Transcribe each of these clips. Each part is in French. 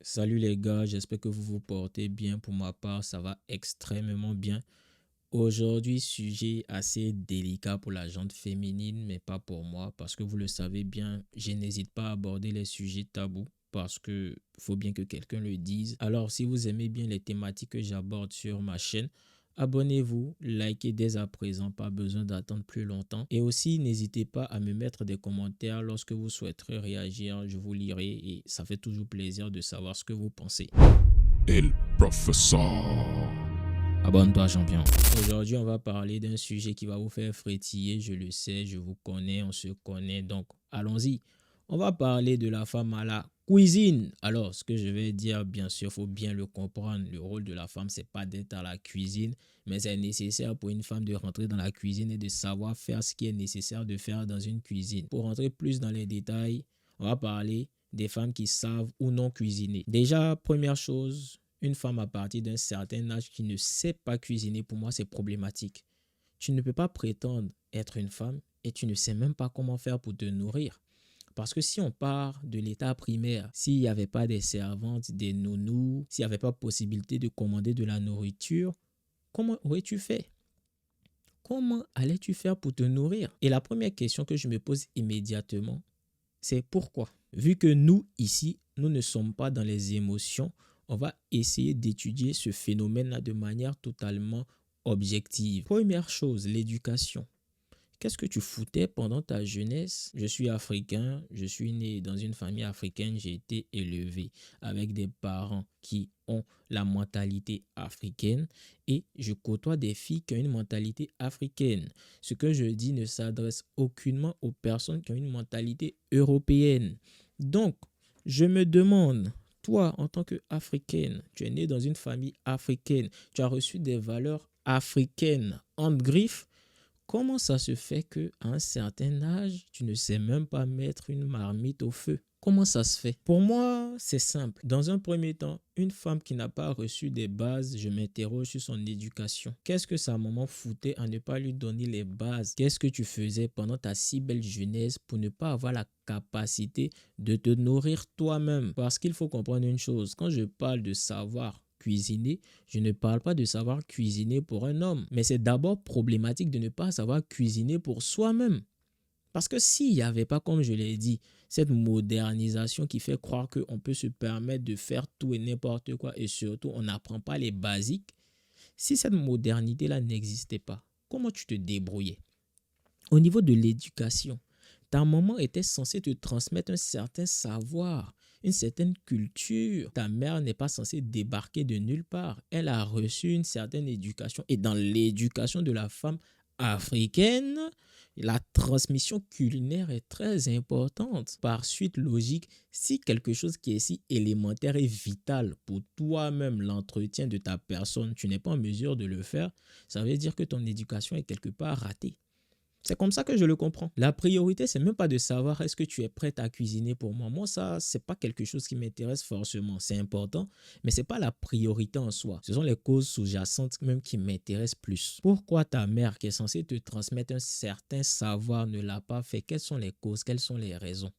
Salut les gars, j'espère que vous vous portez bien. Pour ma part, ça va extrêmement bien. Aujourd'hui, sujet assez délicat pour la gente féminine, mais pas pour moi, parce que vous le savez bien, je n'hésite pas à aborder les sujets tabous, parce que faut bien que quelqu'un le dise. Alors, si vous aimez bien les thématiques que j'aborde sur ma chaîne, abonnez-vous, likez dès à présent, pas besoin d'attendre plus longtemps. Et aussi, n'hésitez pas à me mettre des commentaires lorsque vous souhaiterez réagir, je vous lirai et ça fait toujours plaisir de savoir ce que vous pensez. El professeur. Abonne-toi, champion. Aujourd'hui, on va parler d'un sujet qui va vous faire frétiller. Je le sais, je vous connais, on se connaît. Donc, allons-y. On va parler de la femme à la cuisine. Alors, ce que je vais dire, bien sûr, il faut bien le comprendre. Le rôle de la femme, c'est pas d'être à la cuisine, mais c'est nécessaire pour une femme de rentrer dans la cuisine et de savoir faire ce qui est nécessaire de faire dans une cuisine. Pour rentrer plus dans les détails, on va parler des femmes qui savent ou non cuisiner. Déjà, première chose, une femme à partir d'un certain âge qui ne sait pas cuisiner, pour moi, c'est problématique. Tu ne peux pas prétendre être une femme et tu ne sais même pas comment faire pour te nourrir. Parce que si on part de l'état primaire, s'il n'y avait pas des servantes, des nounous, s'il n'y avait pas possibilité de commander de la nourriture, comment aurais-tu fait? Comment allais-tu faire pour te nourrir? Et la première question que je me pose immédiatement, c'est pourquoi? Vu que nous, ici, nous ne sommes pas dans les émotions, on va essayer d'étudier ce phénomène-là de manière totalement objective. Première chose, l'éducation. Qu'est-ce que tu foutais pendant ta jeunesse? Je suis africain, je suis né dans une famille africaine, j'ai été élevé avec des parents qui ont la mentalité africaine et je côtoie des filles qui ont une mentalité africaine. Ce que je dis ne s'adresse aucunement aux personnes qui ont une mentalité européenne. Donc, je me demande, toi, en tant qu'Africaine, tu es né dans une famille africaine, tu as reçu des valeurs africaines entre griffes. Comment ça se fait qu'à un certain âge, tu ne sais même pas mettre une marmite au feu? Comment ça se fait? Pour moi, c'est simple. Dans un premier temps, une femme qui n'a pas reçu des bases, je m'interroge sur son éducation. Qu'est-ce que sa maman foutait à ne pas lui donner les bases? Qu'est-ce que tu faisais pendant ta si belle jeunesse pour ne pas avoir la capacité de te nourrir toi-même? Parce qu'il faut comprendre une chose, quand je parle de savoir cuisiner, je ne parle pas de savoir cuisiner pour un homme, mais c'est d'abord problématique de ne pas savoir cuisiner pour soi-même. Parce que s'il n'y avait pas, comme je l'ai dit, cette modernisation qui fait croire qu'on peut se permettre de faire tout et n'importe quoi et surtout on n'apprend pas les basiques, si cette modernité-là n'existait pas, comment tu te débrouillais? Au niveau de l'éducation, ta maman était censée te transmettre un certain savoir, une certaine culture. Ta mère n'est pas censée débarquer de nulle part. Elle a reçu une certaine éducation. Et dans l'éducation de la femme africaine, la transmission culinaire est très importante. Par suite logique, si quelque chose qui est si élémentaire et vital pour toi-même, l'entretien de ta personne, tu n'es pas en mesure de le faire, ça veut dire que ton éducation est quelque part ratée. C'est comme ça que je le comprends. La priorité, c'est même pas de savoir est-ce que tu es prête à cuisiner pour moi. Moi, ça, c'est pas quelque chose qui m'intéresse forcément. C'est important, mais c'est pas la priorité en soi. Ce sont les causes sous-jacentes même qui m'intéressent plus. Pourquoi ta mère qui est censée te transmettre un certain savoir ne l'a pas fait? Quelles sont les causes? Quelles sont les raisons?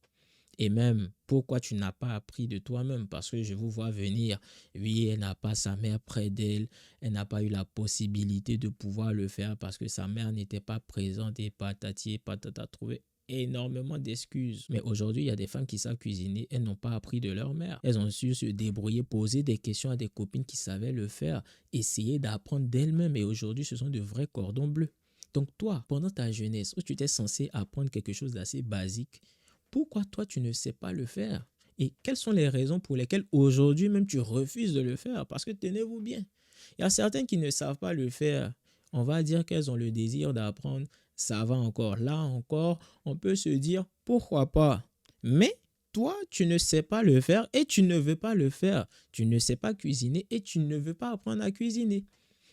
Et même, pourquoi tu n'as pas appris de toi-même? Parce que je vous vois venir. Oui, elle n'a pas sa mère près d'elle. Elle n'a pas eu la possibilité de pouvoir le faire parce que sa mère n'était pas présente et patati et patata. Trouvé énormément d'excuses. Mais aujourd'hui, il y a des femmes qui savent cuisiner. Elles n'ont pas appris de leur mère. Elles ont su se débrouiller, poser des questions à des copines qui savaient le faire, essayer d'apprendre d'elles-mêmes. Et aujourd'hui, ce sont de vrais cordons bleus. Donc toi, pendant ta jeunesse, où tu étais censé apprendre quelque chose d'assez basique, pourquoi toi, tu ne sais pas le faire? Et quelles sont les raisons pour lesquelles aujourd'hui même tu refuses de le faire? Parce que tenez-vous bien. Il y a certaines qui ne savent pas le faire. On va dire qu'elles ont le désir d'apprendre. Ça va encore. Là encore, on peut se dire pourquoi pas. Mais toi, tu ne sais pas le faire et tu ne veux pas le faire. Tu ne sais pas cuisiner et tu ne veux pas apprendre à cuisiner.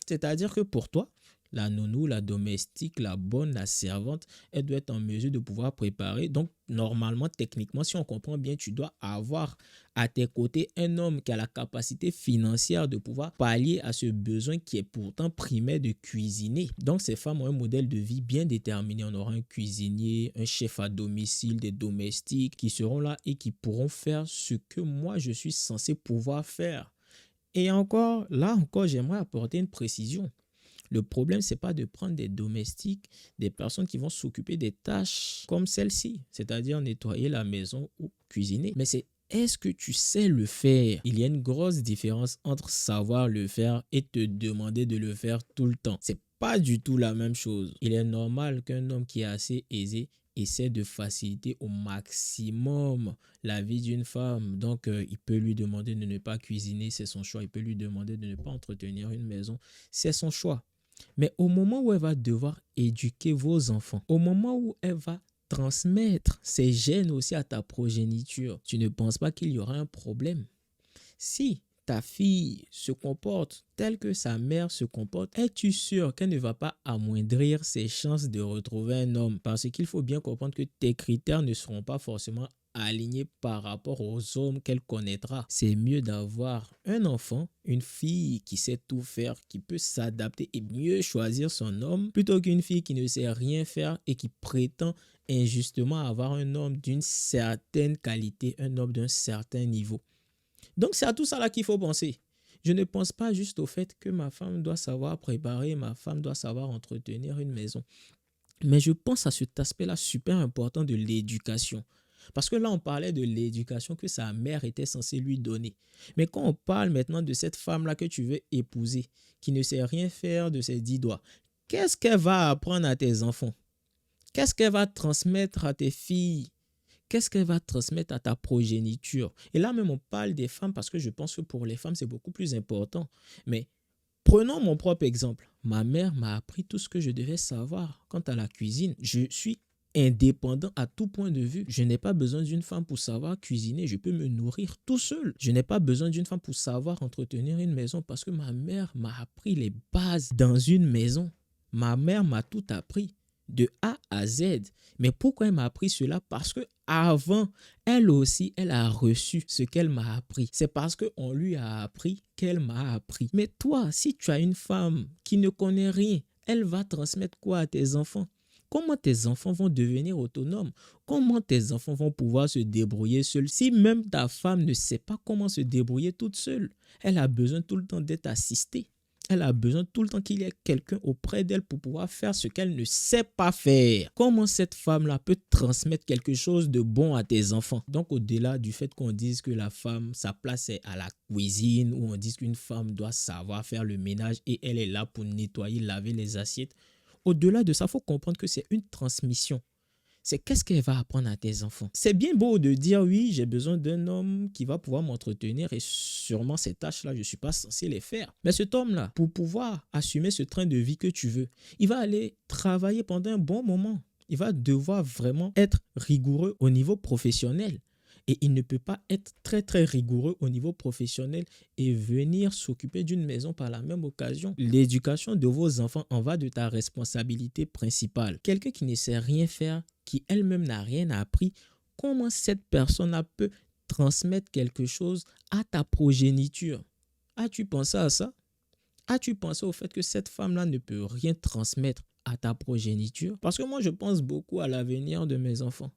C'est-à-dire que pour toi, la nounou, la domestique, la bonne, la servante, elle doit être en mesure de pouvoir préparer. Donc, normalement, techniquement, si on comprend bien, tu dois avoir à tes côtés un homme qui a la capacité financière de pouvoir pallier à ce besoin qui est pourtant primaire de cuisiner. Donc, ces femmes ont un modèle de vie bien déterminé. On aura un cuisinier, un chef à domicile, des domestiques qui seront là et qui pourront faire ce que moi, je suis censé pouvoir faire. Et encore, là encore, j'aimerais apporter une précision. Le problème, ce n'est pas de prendre des domestiques, des personnes qui vont s'occuper des tâches comme celle-ci, c'est-à-dire nettoyer la maison ou cuisiner. Mais c'est est-ce que tu sais le faire? Il y a une grosse différence entre savoir le faire et te demander de le faire tout le temps. C'est pas du tout la même chose. Il est normal qu'un homme qui est assez aisé essaie de faciliter au maximum la vie d'une femme. Donc, il peut lui demander de ne pas cuisiner, c'est son choix. Il peut lui demander de ne pas entretenir une maison, c'est son choix. Mais au moment où elle va devoir éduquer vos enfants, au moment où elle va transmettre ses gènes aussi à ta progéniture, tu ne penses pas qu'il y aura un problème? Si ta fille se comporte tel que sa mère se comporte, es-tu sûr qu'elle ne va pas amoindrir ses chances de retrouver un homme? Parce qu'il faut bien comprendre que tes critères ne seront pas forcément alignée par rapport aux hommes qu'elle connaîtra. C'est mieux d'avoir un enfant, une fille qui sait tout faire, qui peut s'adapter et mieux choisir son homme, plutôt qu'une fille qui ne sait rien faire et qui prétend injustement avoir un homme d'une certaine qualité, un homme d'un certain niveau. Donc c'est à tout ça là qu'il faut penser. Je ne pense pas juste au fait que ma femme doit savoir préparer, ma femme doit savoir entretenir une maison. Mais je pense à cet aspect-là super important de l'éducation. Parce que là, on parlait de l'éducation que sa mère était censée lui donner. Mais quand on parle maintenant de cette femme-là que tu veux épouser, qui ne sait rien faire de ses 10 doigts, qu'est-ce qu'elle va apprendre à tes enfants? Qu'est-ce qu'elle va transmettre à tes filles? Qu'est-ce qu'elle va transmettre à ta progéniture? Et là même, on parle des femmes parce que je pense que pour les femmes, c'est beaucoup plus important. Mais prenons mon propre exemple. Ma mère m'a appris tout ce que je devais savoir quant à la cuisine. Je suis indépendant à tout point de vue. Je n'ai pas besoin d'une femme pour savoir cuisiner. Je peux me nourrir tout seul. Je n'ai pas besoin d'une femme pour savoir entretenir une maison parce que ma mère m'a appris les bases dans une maison. Ma mère m'a tout appris de A à Z. Mais pourquoi elle m'a appris cela? Parce que avant, elle aussi, elle a reçu ce qu'elle m'a appris. C'est parce qu'on lui a appris qu'elle m'a appris. Mais toi, si tu as une femme qui ne connaît rien, elle va transmettre quoi à tes enfants? Comment tes enfants vont devenir autonomes? Comment tes enfants vont pouvoir se débrouiller seuls? Si même ta femme ne sait pas comment se débrouiller toute seule, elle a besoin tout le temps d'être assistée. Elle a besoin tout le temps qu'il y ait quelqu'un auprès d'elle pour pouvoir faire ce qu'elle ne sait pas faire. Comment cette femme-là peut transmettre quelque chose de bon à tes enfants? Donc, au-delà du fait qu'on dise que la femme, sa place est à la cuisine, ou on dise qu'une femme doit savoir faire le ménage et elle est là pour nettoyer, laver les assiettes, au-delà de ça, il faut comprendre que c'est une transmission. C'est qu'est-ce qu'elle va apprendre à tes enfants. C'est bien beau de dire oui, j'ai besoin d'un homme qui va pouvoir m'entretenir et sûrement ces tâches-là, je ne suis pas censé les faire. Mais cet homme-là, pour pouvoir assumer ce train de vie que tu veux, il va aller travailler pendant un bon moment. Il va devoir vraiment être rigoureux au niveau professionnel. Et il ne peut pas être très très rigoureux au niveau professionnel et venir s'occuper d'une maison par la même occasion. L'éducation de vos enfants en va de ta responsabilité principale. Quelqu'un qui ne sait rien faire, qui elle-même n'a rien appris, comment cette personne-là peut transmettre quelque chose à ta progéniture? As-tu pensé à ça? As-tu pensé au fait que cette femme-là ne peut rien transmettre à ta progéniture? Parce que moi, je pense beaucoup à l'avenir de mes enfants.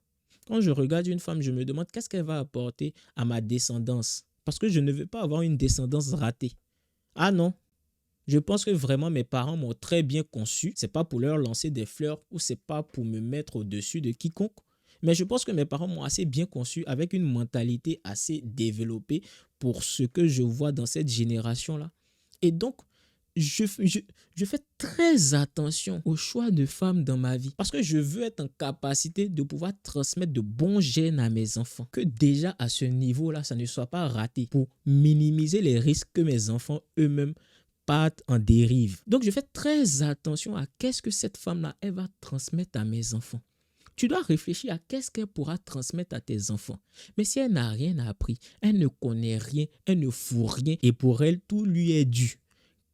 Quand je regarde une femme, je me demande qu'est-ce qu'elle va apporter à ma descendance. Parce que je ne veux pas avoir une descendance ratée. Ah non, je pense que vraiment mes parents m'ont très bien conçu. C'est pas pour leur lancer des fleurs ou c'est pas pour me mettre au-dessus de quiconque. Mais je pense que mes parents m'ont assez bien conçu avec une mentalité assez développée pour ce que je vois dans cette génération-là. Et donc, je fais très attention au choix de femmes dans ma vie parce que je veux être en capacité de pouvoir transmettre de bons gènes à mes enfants. Que déjà à ce niveau-là, ça ne soit pas raté pour minimiser les risques que mes enfants eux-mêmes partent en dérive. Donc, je fais très attention à qu'est-ce que cette femme-là, elle va transmettre à mes enfants. Tu dois réfléchir à qu'est-ce qu'elle pourra transmettre à tes enfants. Mais si elle n'a rien appris, elle ne connaît rien, elle ne fout rien et pour elle, tout lui est dû.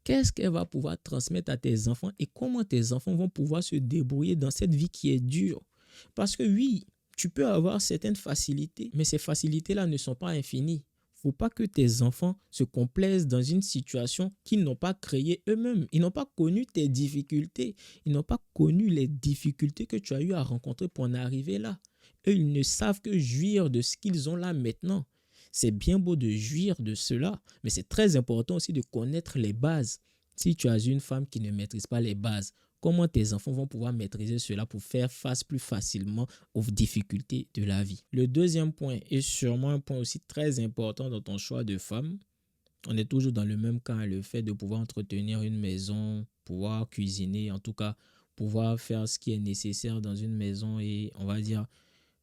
Qu'est-ce qu'elle va pouvoir transmettre à tes enfants et comment tes enfants vont pouvoir se débrouiller dans cette vie qui est dure? Parce que oui, tu peux avoir certaines facilités, mais ces facilités-là ne sont pas infinies. Faut pas que tes enfants se complaisent dans une situation qu'ils n'ont pas créée eux-mêmes. Ils n'ont pas connu tes difficultés. Ils n'ont pas connu les difficultés que tu as eu à rencontrer pour en arriver là. Eux, ils ne savent que jouir de ce qu'ils ont là maintenant. C'est bien beau de jouir de cela, mais c'est très important aussi de connaître les bases. Si tu as une femme qui ne maîtrise pas les bases, comment tes enfants vont pouvoir maîtriser cela pour faire face plus facilement aux difficultés de la vie? Le deuxième point, et sûrement un point aussi très important dans ton choix de femme, on est toujours dans le même cas, le fait de pouvoir entretenir une maison, pouvoir cuisiner, en tout cas, pouvoir faire ce qui est nécessaire dans une maison et on va dire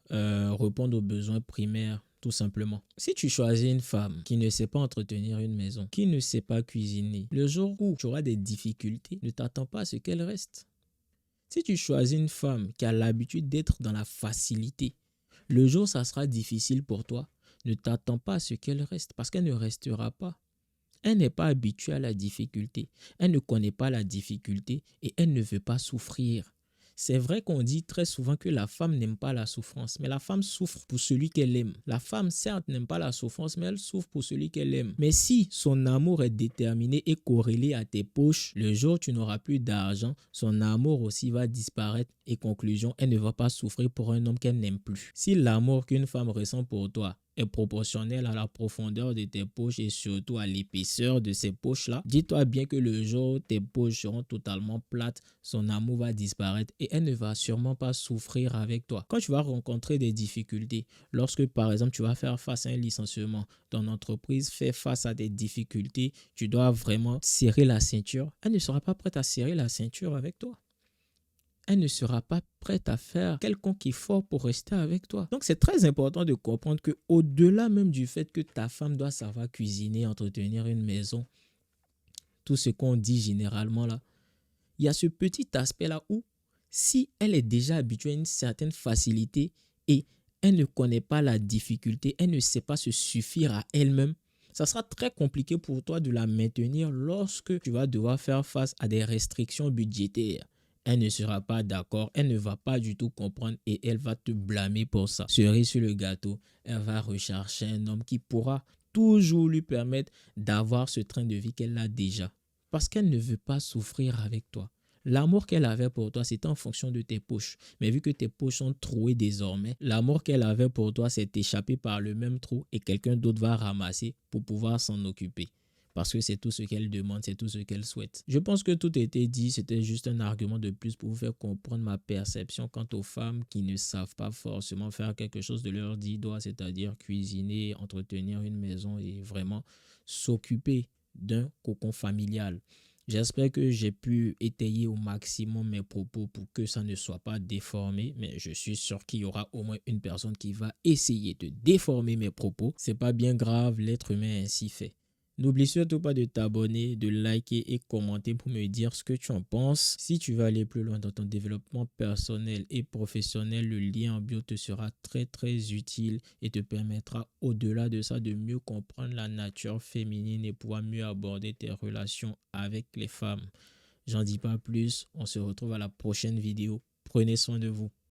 répondre aux besoins primaires, tout simplement. Si tu choisis une femme qui ne sait pas entretenir une maison, qui ne sait pas cuisiner, le jour où tu auras des difficultés, ne t'attends pas à ce qu'elle reste. Si tu choisis une femme qui a l'habitude d'être dans la facilité, le jour où ça sera difficile pour toi, ne t'attends pas à ce qu'elle reste parce qu'elle ne restera pas. Elle n'est pas habituée à la difficulté. Elle ne connaît pas la difficulté et elle ne veut pas souffrir. C'est vrai qu'on dit très souvent que la femme n'aime pas la souffrance, mais la femme souffre pour celui qu'elle aime. La femme, certes, n'aime pas la souffrance, mais elle souffre pour celui qu'elle aime. Mais si son amour est déterminé et corrélé à tes poches, le jour où tu n'auras plus d'argent, son amour aussi va disparaître et conclusion, elle ne va pas souffrir pour un homme qu'elle n'aime plus. Si l'amour qu'une femme ressent pour toi est proportionnel à la profondeur de tes poches et surtout à l'épaisseur de ces poches-là, dis-toi bien que le jour où tes poches seront totalement plates, son amour va disparaître et elle ne va sûrement pas souffrir avec toi. Quand tu vas rencontrer des difficultés, lorsque par exemple tu vas faire face à un licenciement, ton entreprise fait face à des difficultés, tu dois vraiment serrer la ceinture, elle ne sera pas prête à serrer la ceinture avec toi. Elle ne sera pas prête à faire quelconque effort pour rester avec toi. Donc, c'est très important de comprendre que au-delà même du fait que ta femme doit savoir cuisiner, entretenir une maison, tout ce qu'on dit généralement là, il y a ce petit aspect-là où si elle est déjà habituée à une certaine facilité et elle ne connaît pas la difficulté, elle ne sait pas se suffire à elle-même, ça sera très compliqué pour toi de la maintenir lorsque tu vas devoir faire face à des restrictions budgétaires. Elle ne sera pas d'accord, elle ne va pas du tout comprendre et elle va te blâmer pour ça. Cerise sur le gâteau, elle va rechercher un homme qui pourra toujours lui permettre d'avoir ce train de vie qu'elle a déjà. Parce qu'elle ne veut pas souffrir avec toi. L'amour qu'elle avait pour toi, c'était en fonction de tes poches. Mais vu que tes poches sont trouées désormais, l'amour qu'elle avait pour toi s'est échappé par le même trou et quelqu'un d'autre va ramasser pour pouvoir s'en occuper. Parce que c'est tout ce qu'elle demande, c'est tout ce qu'elle souhaite. Je pense que tout a été dit, c'était juste un argument de plus pour vous faire comprendre ma perception quant aux femmes qui ne savent pas forcément faire quelque chose de leur dit doigt, c'est-à-dire cuisiner, entretenir une maison et vraiment s'occuper d'un cocon familial. J'espère que j'ai pu étayer au maximum mes propos pour que ça ne soit pas déformé, mais je suis sûr qu'il y aura au moins une personne qui va essayer de déformer mes propos. C'est pas bien grave, l'être humain est ainsi fait. N'oublie surtout pas de t'abonner, de liker et commenter pour me dire ce que tu en penses. Si tu veux aller plus loin dans ton développement personnel et professionnel, le lien en bio te sera très utile et te permettra au-delà de ça de mieux comprendre la nature féminine et pouvoir mieux aborder tes relations avec les femmes. J'en dis pas plus, on se retrouve à la prochaine vidéo. Prenez soin de vous.